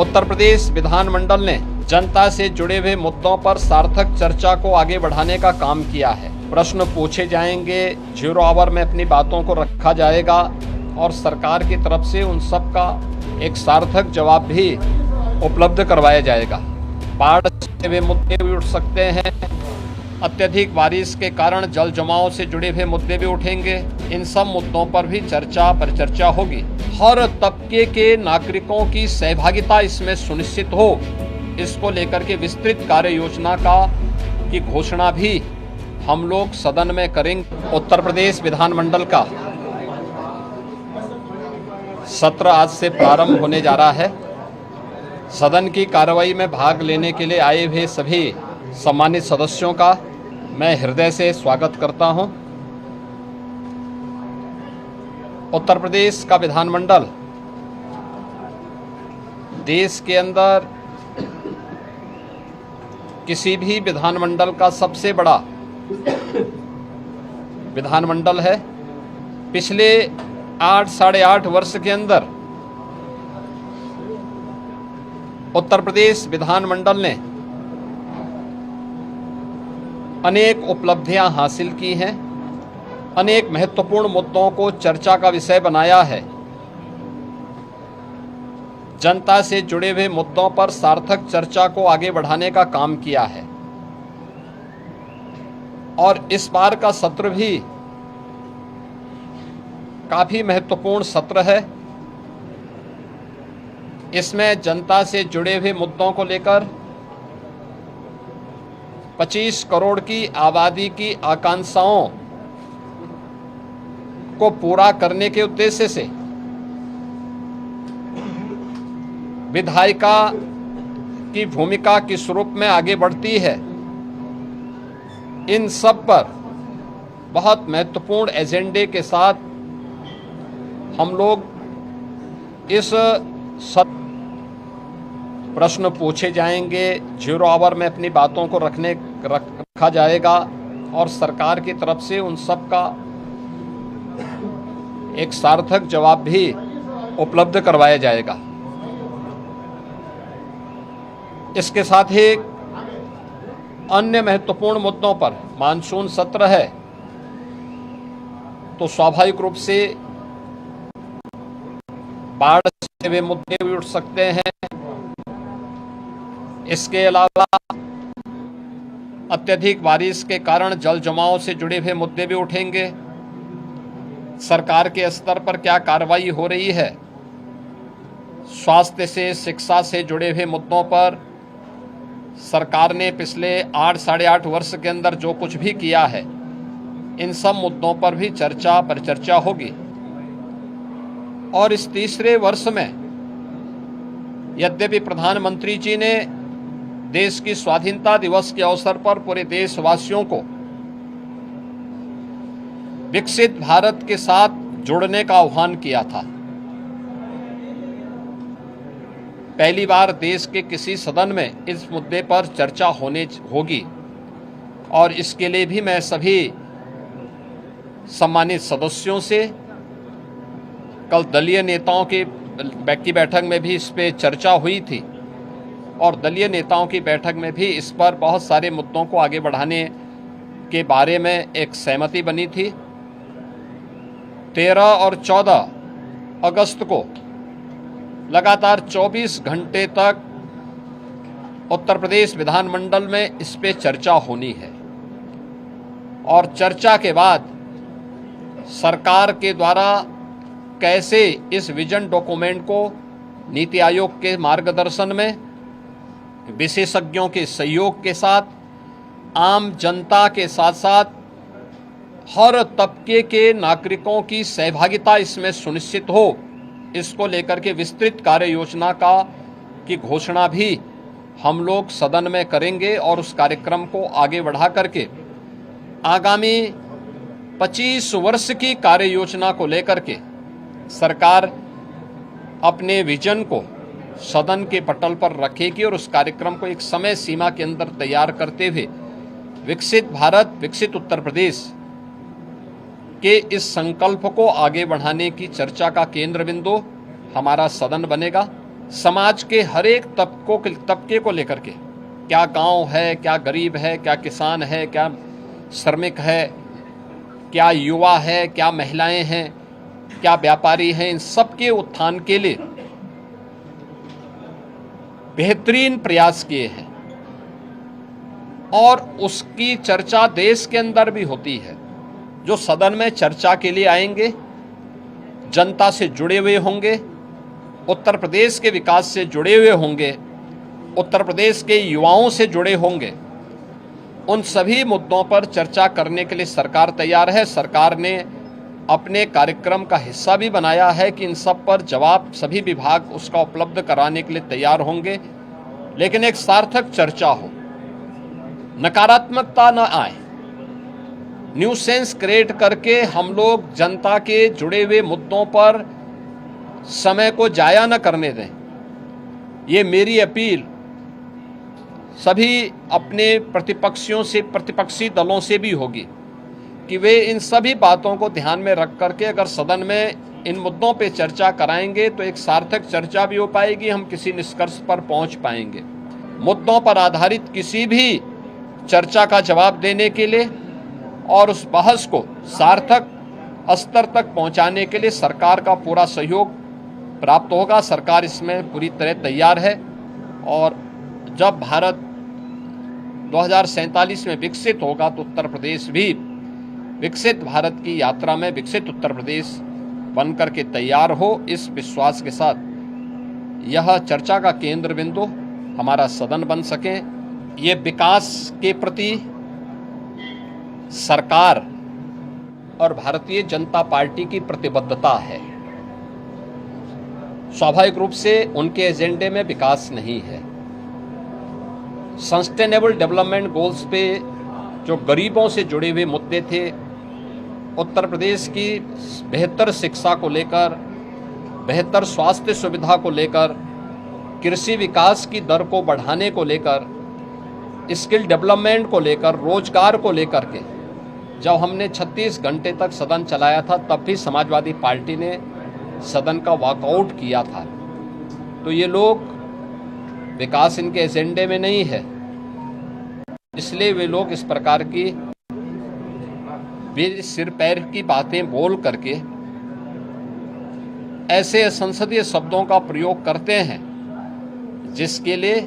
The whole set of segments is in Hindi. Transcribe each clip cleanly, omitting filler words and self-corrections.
उत्तर प्रदेश विधानमंडल ने जनता से जुड़े हुए मुद्दों पर सार्थक चर्चा को आगे बढ़ाने का काम किया है। प्रश्न पूछे जाएंगे, 0 आवर में अपनी बातों को रखा जाएगा और सरकार की तरफ से उन सब का एक सार्थक जवाब भी उपलब्ध करवाया जाएगा। बाढ़ से हुए मुद्दे भी उठ सकते हैं, अत्यधिक बारिश के कारण जल जमाव से जुड़े हुए मुद्दे भी उठेंगे। इन सब मुद्दों पर भी परिचर्चा होगी। हर तबके के नागरिकों की सहभागिता इसमें सुनिश्चित हो, इसको लेकर के विस्तृत कार्य योजना की घोषणा भी हम लोग सदन में करेंगे। उत्तर प्रदेश विधानमंडल का सत्र आज से प्रारंभ होने जा रहा है। सदन की कार्रवाई में भाग लेने के लिए आए हुए सभी सम्मानित सदस्यों का मैं हृदय से स्वागत करता हूं। उत्तर प्रदेश का विधानमंडल देश के अंदर किसी भी विधानमंडल का सबसे बड़ा विधानमंडल है। पिछले 8-8.5 वर्ष के अंदर उत्तर प्रदेश विधानमंडल ने अनेक उपलब्धियां हासिल की हैं, अनेक महत्वपूर्ण मुद्दों को चर्चा का विषय बनाया है। जनता से जुड़े हुए मुद्दों पर सार्थक चर्चा को आगे बढ़ाने का काम किया है और इस बार का सत्र भी काफी महत्वपूर्ण सत्र है। इसमें जनता से जुड़े हुए मुद्दों को लेकर 25 करोड़ की आबादी की आकांक्षाओं को पूरा करने के उद्देश्य से विधायिका की भूमिका किस रूप में आगे बढ़ती है, इन सब पर बहुत महत्वपूर्ण एजेंडे के साथ हम लोग इस प्रश्न पूछे जाएंगे, 0 आवर में अपनी बातों को रखा जाएगा और सरकार की तरफ से उन सब का एक सार्थक जवाब भी उपलब्ध करवाया जाएगा। इसके साथ ही अन्य महत्वपूर्ण मुद्दों पर मानसून सत्र है तो स्वाभाविक रूप से बाढ़ से हुए मुद्दे भी उठ सकते हैं। इसके अलावा अत्यधिक बारिश के कारण जल जमाव से जुड़े हुए मुद्दे भी उठेंगे। सरकार के स्तर पर क्या कार्रवाई हो रही है, स्वास्थ्य से शिक्षा से जुड़े हुए मुद्दों पर सरकार ने पिछले 8-8.5 वर्ष के अंदर जो कुछ भी किया है, इन सब मुद्दों पर भी परिचर्चा होगी। और इस तीसरे वर्ष में यद्यपि प्रधानमंत्री जी ने देश की स्वाधीनता दिवस के अवसर पर पूरे देशवासियों को विकसित भारत के साथ जुड़ने का आह्वान किया था, पहली बार देश के किसी सदन में इस मुद्दे पर चर्चा होगी और इसके लिए भी मैं सभी सम्मानित सदस्यों से कल दलीय नेताओं की बैठक में भी इस पे चर्चा हुई थी और दलीय नेताओं की बैठक में भी इस पर बहुत सारे मुद्दों को आगे बढ़ाने के बारे में एक सहमति बनी थी। 13 और 14 अगस्त को लगातार 24 घंटे तक उत्तर प्रदेश विधानमंडल में इस पे चर्चा होनी है और चर्चा के बाद सरकार के द्वारा कैसे इस विजन डॉक्यूमेंट को नीति आयोग के मार्गदर्शन में विशेषज्ञों के सहयोग के साथ आम जनता के साथ साथ हर तबके के नागरिकों की सहभागिता इसमें सुनिश्चित हो, इसको लेकर के विस्तृत कार्य योजना की घोषणा भी हम लोग सदन में करेंगे और उस कार्यक्रम को आगे बढ़ा करके आगामी 25 वर्ष की कार्य योजना को लेकर के सरकार अपने विजन को सदन के पटल पर रखेगी और उस कार्यक्रम को एक समय सीमा के अंदर तैयार करते हुए विकसित भारत, विकसित उत्तर प्रदेश के इस संकल्प को आगे बढ़ाने की चर्चा का केंद्र बिंदु हमारा सदन बनेगा। समाज के हर एक तबके को लेकर के, क्या गांव है, क्या गरीब है, क्या किसान है, क्या श्रमिक है, क्या युवा है, क्या महिलाएं हैं, क्या व्यापारी हैं, इन सब के उत्थान के लिए बेहतरीन प्रयास किए हैं। और उसकी चर्चा देश के अंदर भी होती है। जो सदन में चर्चा के लिए आएंगे, जनता से जुड़े हुए होंगे, उत्तर प्रदेश के विकास से जुड़े हुए होंगे, उत्तर प्रदेश के युवाओं से जुड़े होंगे, उन सभी मुद्दों पर चर्चा करने के लिए सरकार तैयार है। सरकार ने अपने कार्यक्रम का हिस्सा भी बनाया है कि इन सब पर जवाब सभी विभाग उसका उपलब्ध कराने के लिए तैयार होंगे, लेकिन एक सार्थक चर्चा हो, नकारात्मकता न आए, न्यूसेंस क्रिएट करके हम लोग जनता के जुड़े हुए मुद्दों पर समय को जाया न करने दें। ये मेरी अपील सभी अपने प्रतिपक्षी दलों से भी होगी कि वे इन सभी बातों को ध्यान में रख करके अगर सदन में इन मुद्दों पे चर्चा कराएंगे तो एक सार्थक चर्चा भी हो पाएगी, हम किसी निष्कर्ष पर पहुंच पाएंगे। मुद्दों पर आधारित किसी भी चर्चा का जवाब देने के लिए और उस बहस को सार्थक स्तर तक पहुंचाने के लिए सरकार का पूरा सहयोग प्राप्त होगा। सरकार इसमें पूरी तरह तैयार है और जब भारत 2047 में विकसित होगा तो उत्तर प्रदेश भी विकसित भारत की यात्रा में विकसित उत्तर प्रदेश बनकर के तैयार हो। इस विश्वास के साथ यह चर्चा का केंद्र बिंदु हमारा सदन बन सके। ये विकास के प्रति सरकार और भारतीय जनता पार्टी की प्रतिबद्धता है। स्वाभाविक रूप से उनके एजेंडे में विकास नहीं है। सस्टेनेबल डेवलपमेंट गोल्स पे जो गरीबों से जुड़े हुए मुद्दे थे, उत्तर प्रदेश की बेहतर शिक्षा को लेकर, बेहतर स्वास्थ्य सुविधा को लेकर, कृषि विकास की दर को बढ़ाने को लेकर, स्किल डेवलपमेंट को लेकर, रोजगार को लेकर के जब हमने 36 घंटे तक सदन चलाया था तब भी समाजवादी पार्टी ने सदन का वॉकआउट किया था। तो ये लोग, विकास इनके एजेंडे में नहीं है, इसलिए वे लोग इस प्रकार की सिर पैर की बातें बोल करके ऐसे संसदीय शब्दों का प्रयोग करते हैं जिसके लिए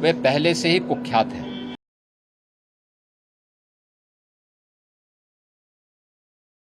वे पहले से ही कुख्यात हैं।